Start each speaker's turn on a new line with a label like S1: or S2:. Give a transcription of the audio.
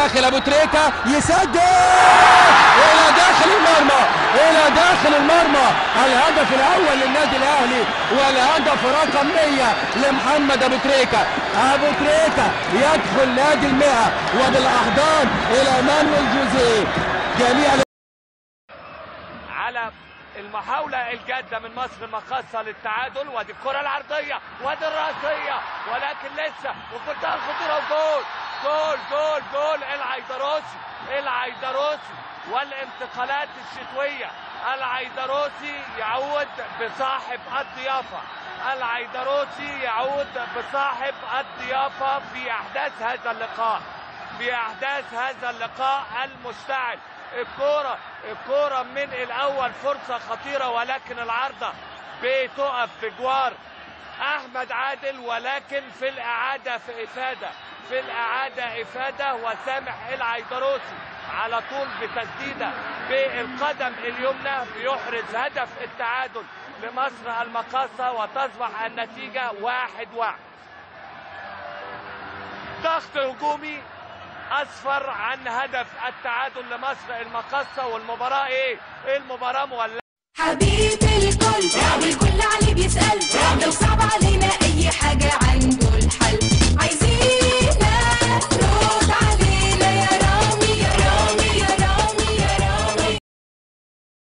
S1: داخل ابو تريكه يسدد الى داخل المرمى، الى داخل المرمى. الهدف الاول للنادي الاهلي والهدف رقم 100 لمحمد ابو تريكه. ابو تريكه يدخل نادي المئة وبالاحضان الى مانويل جوزيه. جميع
S2: على المحاولة الجادة من مصر المقاصة للتعادل، وادي الكرة العرضية وادي الرأسية، ولكن لسه وكلها الخطورة وجول جول جول جول. العيدروسي والانتقالات الشتوية. العيدروسي يعود بصاحب الضيافة، العيدروسي يعود بصاحب الضيافة في أحداث هذا اللقاء المشتعل. الكرة من الأول فرصة خطيرة، ولكن العارضة بتقف في جوار أحمد عادل، ولكن في الإعادة إفادة وسامح العيدروسي على طول بتسديدة بالقدم اليمنى بيحرز هدف التعادل لمصر المقاصة، وتصبح النتيجة 1-1. ضغط هجومي أسفر عن هدف التعادل لمصر المقاصة، والمباراة المباراة مولعة.
S3: حبيب الكل